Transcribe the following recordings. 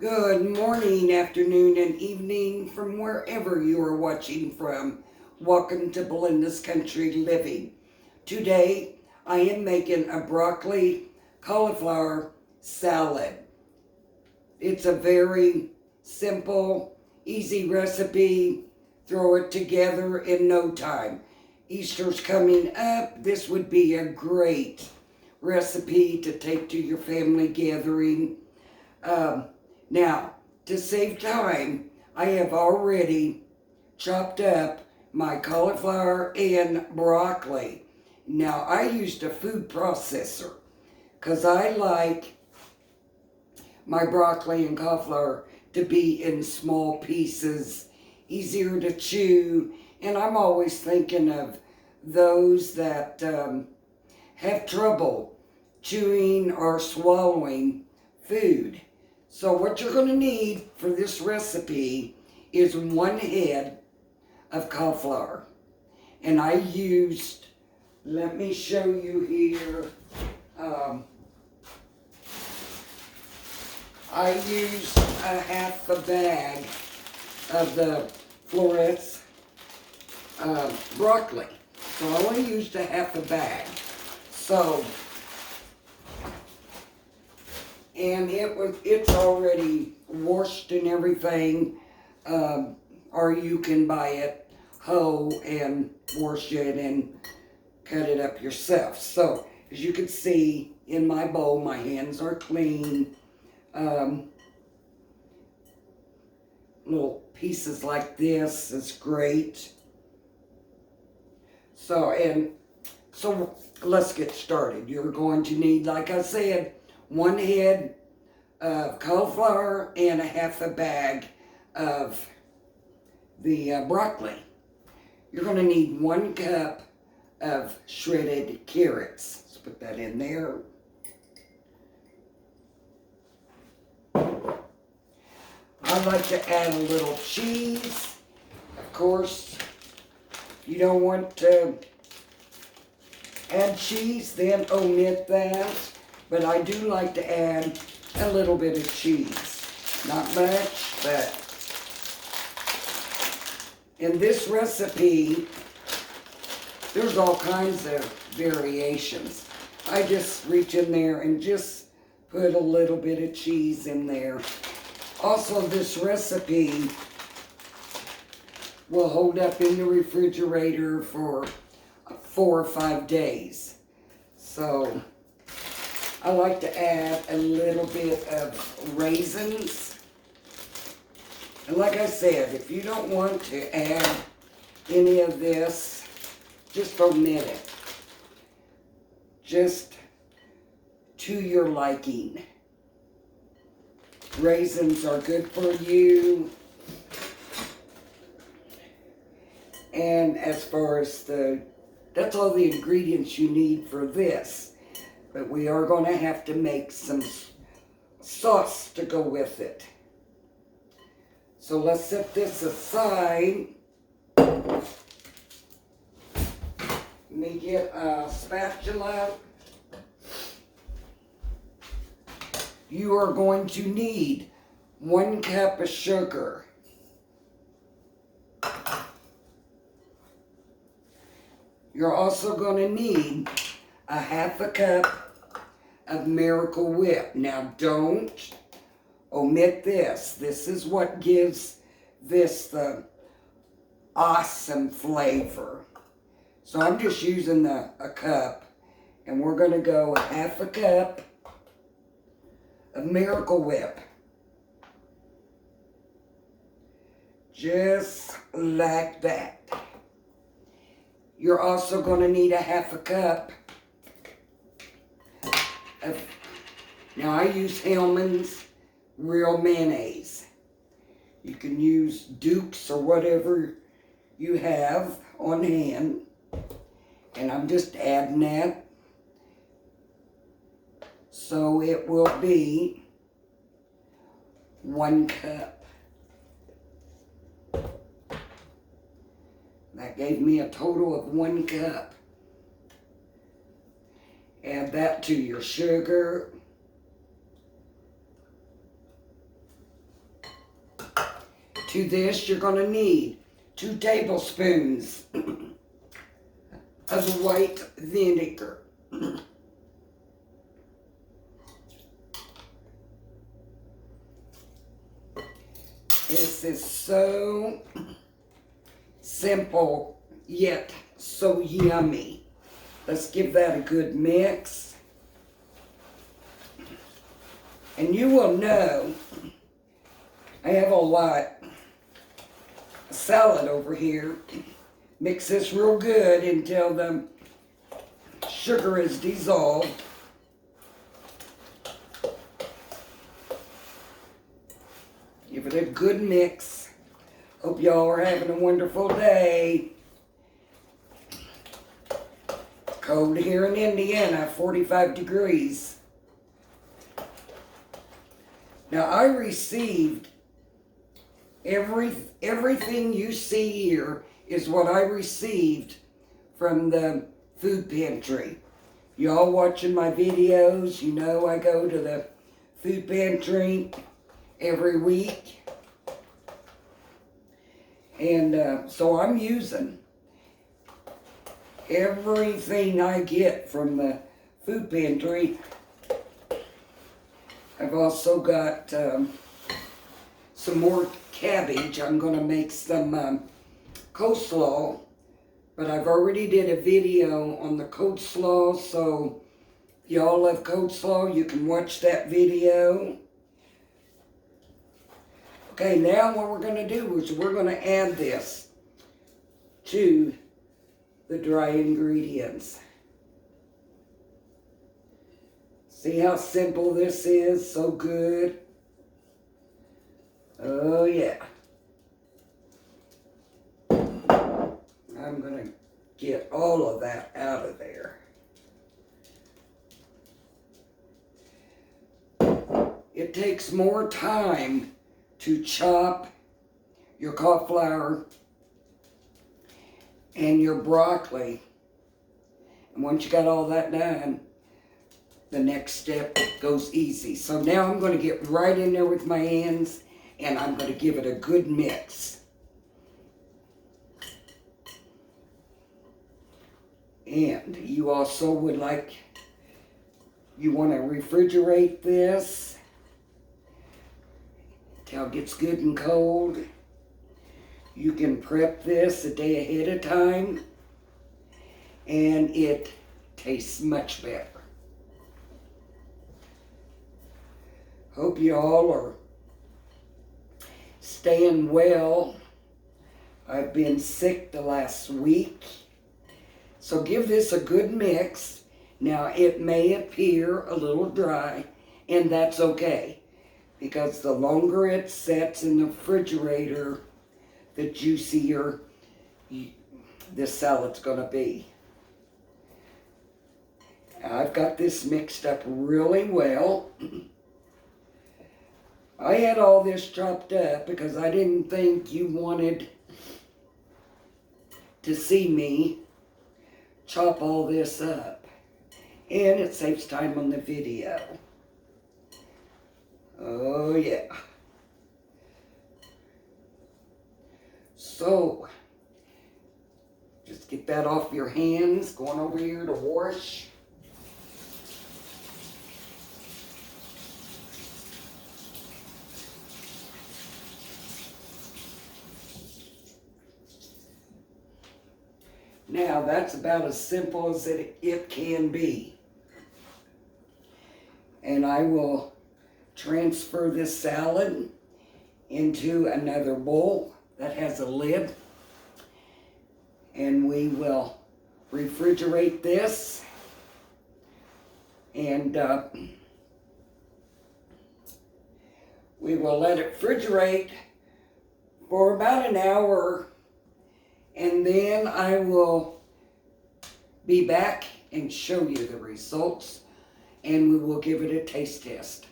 Good morning, afternoon, and evening from wherever you are watching from. Welcome to Belinda's Country Living. Today, I am making a broccoli cauliflower salad. It's a very simple, easy recipe. Throw it together in no time. Easter's coming up. This would be a great recipe to take to your family gathering. Now, to save time, I have already chopped up my cauliflower and broccoli. Now, I used a food processor because I like my broccoli and cauliflower to be in small pieces, easier to chew, and I'm always thinking of those that have trouble chewing or swallowing food. So what you're going to need for this recipe is 1 head of cauliflower. And I used, let me show you here, I used a half a bag of the florets broccoli. So I only used a half a bag. So, and it's already washed and everything, or you can buy it whole and wash it and cut it up yourself. So, as you can see in my bowl, my hands are clean. Little pieces like this is great. So let's get started. You're going to need, like I said, 1 head of cauliflower and a half a bag of the broccoli. You're going to need 1 cup of shredded carrots. Let's put that in there. I like to add a little cheese. Of course, if you don't want to add cheese, then omit that. But I do like to add a little bit of cheese. Not much, but in this recipe, there's all kinds of variations. I just reach in there and just put a little bit of cheese in there. Also, this recipe will hold up in the refrigerator for 4 or 5 days. So, I like to add a little bit of raisins. And like I said, if you don't want to add any of this, just omit it. Just to your liking. Raisins are good for you. And as far as that's all the ingredients you need for this. But we are going to have to make some sauce to go with it. So let's set this aside. Let me get a spatula. You are going to need 1 cup of sugar. You're also going to need a half a cup of Miracle Whip. Now don't omit this. This is what gives this the awesome flavor. So I'm just using a cup, and we're going to go a half a cup of Miracle Whip. Just like that. You're also going to need a half a cup of, now I use Hellmann's real mayonnaise. You can use Duke's or whatever you have on hand. And I'm just adding that. So it will be 1 cup. That gave me a total of 1 cup. Add that to your sugar. To this, you're going to need 2 tablespoons of white vinegar. This is so simple, yet so yummy. Let's give that a good mix. And you will know, I have a lot of salad over here. Mix this real good until the sugar is dissolved. Give it a good mix. Hope y'all are having a wonderful day. Cold here in Indiana, 45 degrees. Now I received everything you see here is what I received from the food pantry. Y'all watching my videos, you know I go to the food pantry every week. And so I'm using everything I get from the food pantry. I've also got some more cabbage. I'm going to make some coleslaw, but I've already did a video on the coleslaw, so if y'all love coleslaw, you can watch that video. Okay, now what we're going to do is we're going to add this to the dry ingredients. See how simple this is? So good. Oh yeah. I'm going to get all of that out of there. It takes more time to chop your cauliflower and your broccoli. And once you got all that done, the next step goes easy. So now I'm going to get right in there with my hands and I'm going to give it a good mix. And you also would like, you want to refrigerate this till it gets good and cold. You can prep this a day ahead of time and it tastes much better. Hope you all are staying well. I've been sick the last week. So give this a good mix. Now it may appear a little dry, and that's okay, because the longer it sets in the refrigerator, the juicier this salad's gonna be. I've got this mixed up really well. I had all this chopped up because I didn't think you wanted to see me chop all this up. And it saves time on the video. Oh yeah. So, just get that off your hands, going over here to wash. Now, that's about as simple as it can be. And I will transfer this salad into another bowl that has a lid. And we will refrigerate this. And we will let it refrigerate for about an hour. And then I will be back and show you the results, and we will give it a taste test.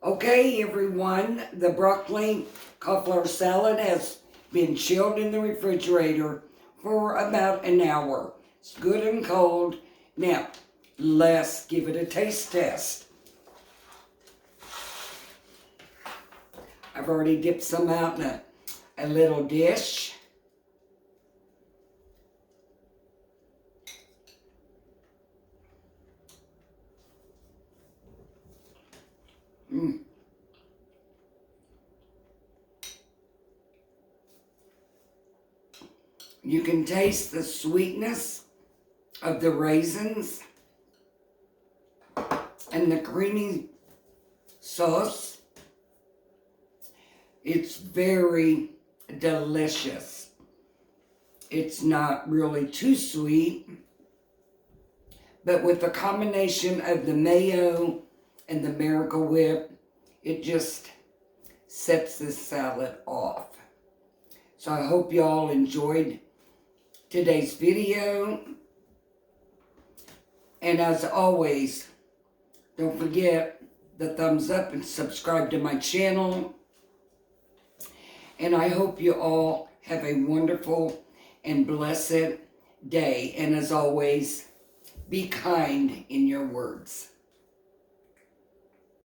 Okay, everyone, the broccoli cauliflower salad has been chilled in the refrigerator for about an hour. It's good and cold. Now, let's give it a taste test. I've already dipped some out in a little dish. You can taste the sweetness of the raisins and the creamy sauce. It's very delicious. It's not really too sweet, but with the combination of the mayo and the Miracle Whip, it just sets this salad off. So I hope y'all enjoyed today's video. And as always, don't forget the thumbs up and subscribe to my channel. And I hope you all have a wonderful and blessed day. And as always, be kind in your words.